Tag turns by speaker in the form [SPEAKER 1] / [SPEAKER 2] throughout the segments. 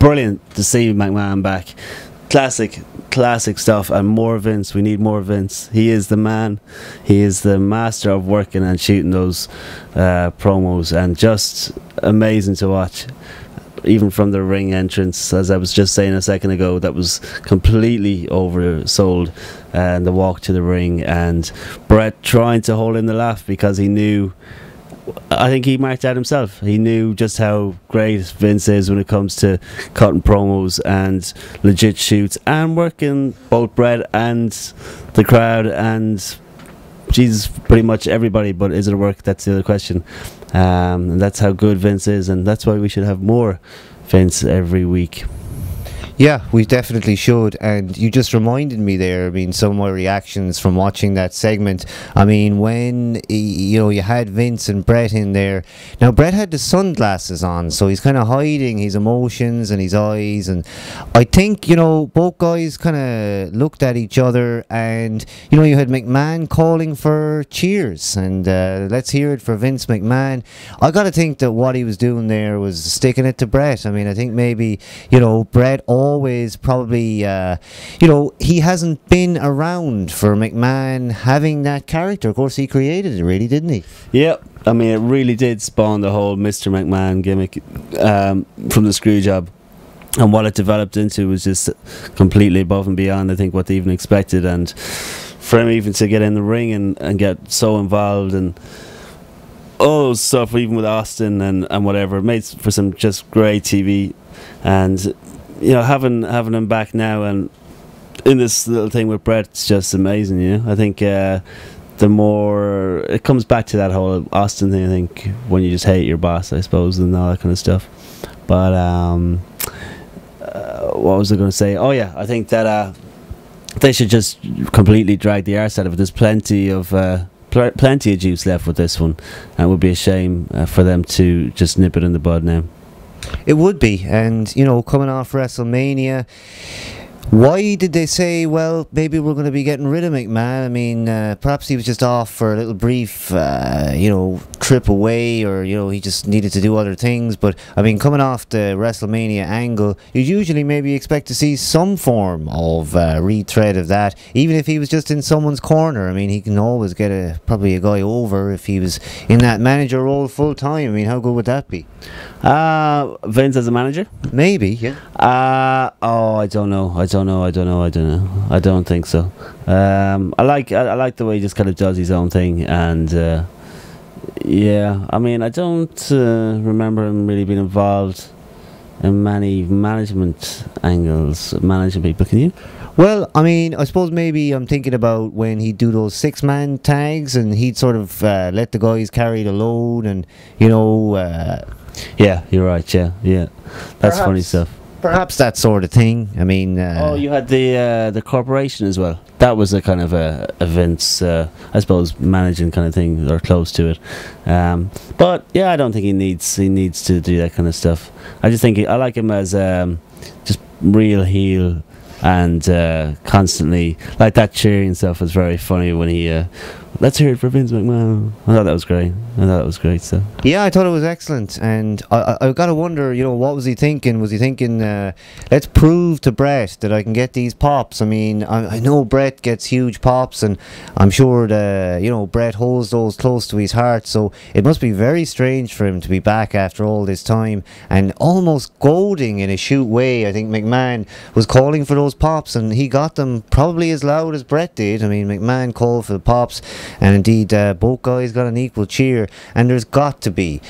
[SPEAKER 1] brilliant to see McMahon back. Classic stuff, and more Vince. We need more Vince. He is the man. He is the master of working and shooting those promos, and just amazing to watch. Even from the ring entrance, as I was just saying a second ago, that was completely oversold, and the walk to the ring, and Bret trying to hold in the laugh because he knew, I think he marked out himself. He knew just how great Vince is when it comes to cutting promos and legit shoots and working both Bret and the crowd and Jesus, pretty much everybody. But is it a work? That's the other question. And that's how good Vince is, and that's why we should have more Vince every week.
[SPEAKER 2] Yeah, we definitely should. And you just reminded me there, I mean, some of my reactions from watching that segment. I mean, when, you know, you had Vince and Bret in there. Now, Bret had the sunglasses on, so he's kind of hiding his emotions and his eyes. And I think, you know, both guys kind of looked at each other, and, you know, you had McMahon calling for cheers. And let's hear it for Vince McMahon. I got to think that what he was doing there was sticking it to Bret. I mean, I think maybe, you know, Bret always probably, you know, he hasn't been around for McMahon having that character. Of course, he created it, really, didn't he?
[SPEAKER 1] Yep. I mean, it really did spawn the whole Mr. McMahon gimmick from the screw job. And what it developed into was just completely above and beyond, I think, what they even expected. And for him even to get in the ring and get so involved and all those stuff, even with Austin and whatever, it made for some just great TV. And you know, having him back now and in this little thing with Bret, it's just amazing. You know, I think the more it comes back to that whole Austin thing, I think, when you just hate your boss, I suppose, and all that kind of stuff. But what was I going to say? Oh yeah, I think that they should just completely drag the arse out of it. There's plenty of juice left with this one, and it would be a shame for them to just nip it in the bud now.
[SPEAKER 2] It would be. And, you know, coming off WrestleMania, why did they say, well, maybe we're going to be getting rid of McMahon? I mean, perhaps he was just off for a little brief, you know, trip away, or, you know, he just needed to do other things. But, I mean, coming off the WrestleMania angle, you'd usually maybe expect to see some form of retread of that, even if he was just in someone's corner. I mean, he can always get probably a guy over if he was in that manager role full time. I mean, how good would that be?
[SPEAKER 1] Vince as a manager?
[SPEAKER 2] Maybe, yeah.
[SPEAKER 1] Oh, I don't know. I don't think so. I like the way he just kind of does his own thing, and yeah, I mean, I don't remember him really being involved in many management angles, managing people. Can you?
[SPEAKER 2] Well, I mean, I suppose maybe I'm thinking about when he'd do those 6-man tags, and he'd sort of let the guys carry the load, and, you know.
[SPEAKER 1] Yeah, you're right. Yeah, that's funny stuff.
[SPEAKER 2] Perhaps that sort of thing. I mean,
[SPEAKER 1] oh, you had the corporation as well. That was a kind of a Vince, I suppose, managing kind of thing, or close to it. But yeah, I don't think he needs to do that kind of stuff. I just think I like him as just real heel, and constantly like that cheering stuff was very funny when he. Let's hear it for Vince McMahon. I thought that was great. So
[SPEAKER 2] yeah, I thought it was excellent, and I got to wonder, you know, what was he thinking? Was he thinking, let's prove to Bret that I can get these pops? I mean, I know Bret gets huge pops, and I'm sure that, you know, Bret holds those close to his heart. So it must be very strange for him to be back after all this time, and almost goading in a shoot way. I think McMahon was calling for those pops, and he got them probably as loud as Bret did. I mean, McMahon called for the pops. And indeed, both guys got an equal cheer, and there's got to be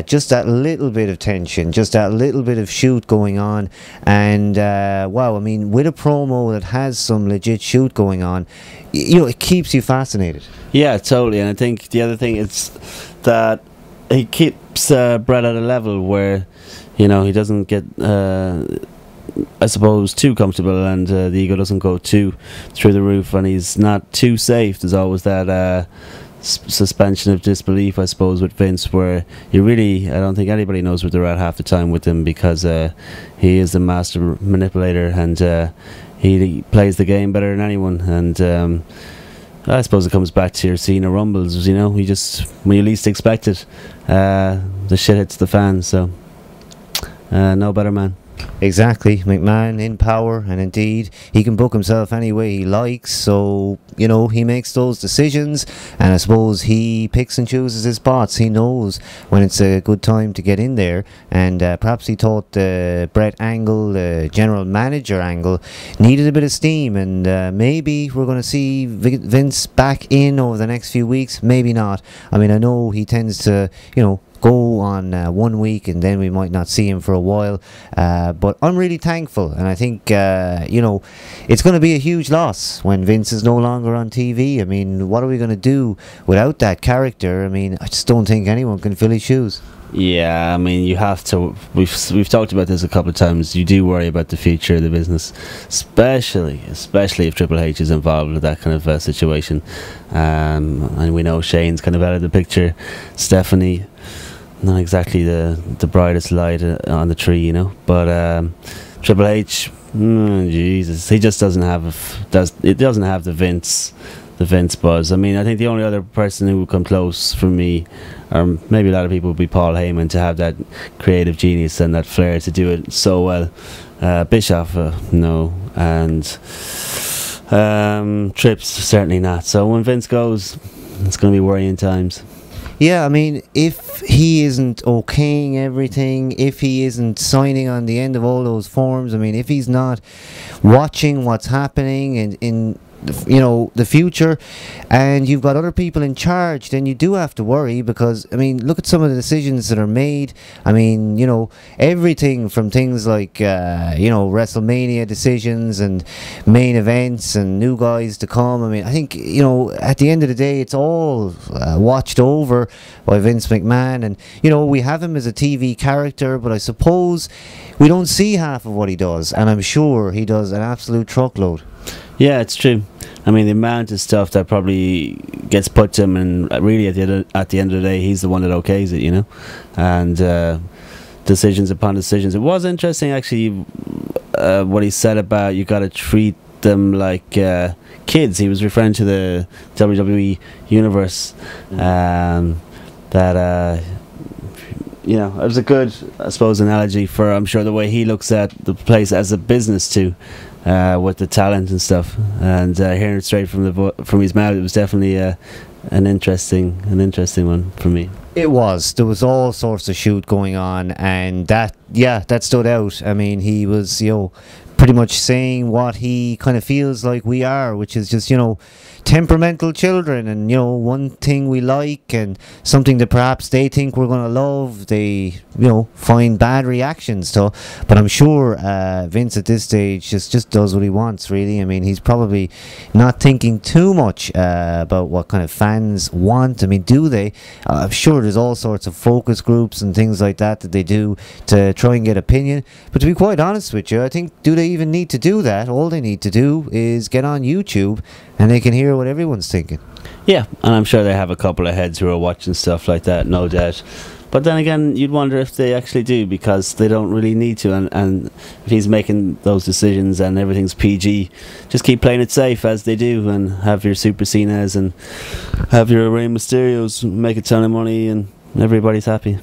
[SPEAKER 2] just that little bit of tension, just that little bit of shoot going on. And wow, I mean, with a promo that has some legit shoot going on, you know, it keeps you fascinated.
[SPEAKER 1] Yeah, totally. And I think the other thing is that he keeps Bret at a level where, you know, he doesn't get I suppose too comfortable, and the ego doesn't go too through the roof, and he's not too safe. There's always that suspension of disbelief, I suppose, with Vince, where I don't think anybody knows where they're at half the time with him, because he is the master manipulator, and he plays the game better than anyone. And I suppose it comes back to your Cena Rumbles, you know, when you least expect it, the shit hits the fan. So no better man.
[SPEAKER 2] Exactly, McMahon in power, and indeed he can book himself any way he likes. So you know he makes those decisions, and I suppose he picks and chooses his spots. He knows when it's a good time to get in there, and perhaps he thought Brett Angle, the general manager Angle, needed a bit of steam, and maybe we're going to see Vince back in over the next few weeks. Maybe not. I mean, I know he tends to, go on 1 week and then we might not see him for a while, but I'm really thankful, and I think it's going to be a huge loss when Vince is no longer on TV. I mean, what are we going to do without that character? I mean, I just don't think anyone can fill his shoes.
[SPEAKER 1] Yeah, I mean, you have to. We've talked about this a couple of times. You do worry about the future of the business, especially if Triple H is involved with that kind of situation. And we know Shane's kind of out of the picture. Stephanie, not exactly the brightest light on the tree, But Triple H, Jesus, he just doesn't have the Vince buzz. I mean, I think the only other person who would come close for me, or maybe a lot of people, would be Paul Heyman, to have that creative genius and that flair to do it so well. Bischoff, no, and Trips, certainly not. So when Vince goes, it's going to be worrying times.
[SPEAKER 2] Yeah, I mean, if he isn't okaying everything, if he isn't signing on the end of all those forms, I mean, if he's not watching what's happening in the future, and you've got other people in charge, then you do have to worry, because I mean, look at some of the decisions that are made. I mean, everything from things like WrestleMania decisions and main events and new guys to come. I mean, I think at the end of the day, it's all watched over by Vince McMahon, and we have him as a TV character, but I suppose we don't see half of what he does, and I'm sure he does an absolute truckload.
[SPEAKER 1] Yeah, it's true. I mean, the amount of stuff that probably gets put to him, and really at the end of the day, he's the one that okays it, and decisions upon decisions. It was interesting, actually, what he said about you got to treat them like kids. He was referring to the WWE universe, that it was a good, I suppose, analogy for, I'm sure, the way he looks at the place as a business too. With the talent and stuff, and hearing it straight from his mouth, it was definitely an interesting one for me.
[SPEAKER 2] It was. There was all sorts of shoot going on, and that stood out. I mean, he was pretty much saying what he kind of feels like we are, which is just temperamental children, and one thing we like and something that perhaps they think we're going to love, they find bad reactions to. But I'm sure Vince at this stage just does what he wants, really. I mean, he's probably not thinking too much about what kind of fans want. I mean, do they? I'm sure there's all sorts of focus groups and things like that they do to try and get opinion, but to be quite honest with you, I think, do they even need to do that? All they need to do is get on YouTube and they can hear what everyone's thinking. Yeah,
[SPEAKER 1] and I'm sure they have a couple of heads who are watching stuff like that, no doubt. But then again, you'd wonder if they actually do, because they don't really need to, and if he's making those decisions and everything's PG, just keep playing it safe as they do, and have your Super Cenas and have your Rey Mysterios, make a ton of money, and everybody's happy.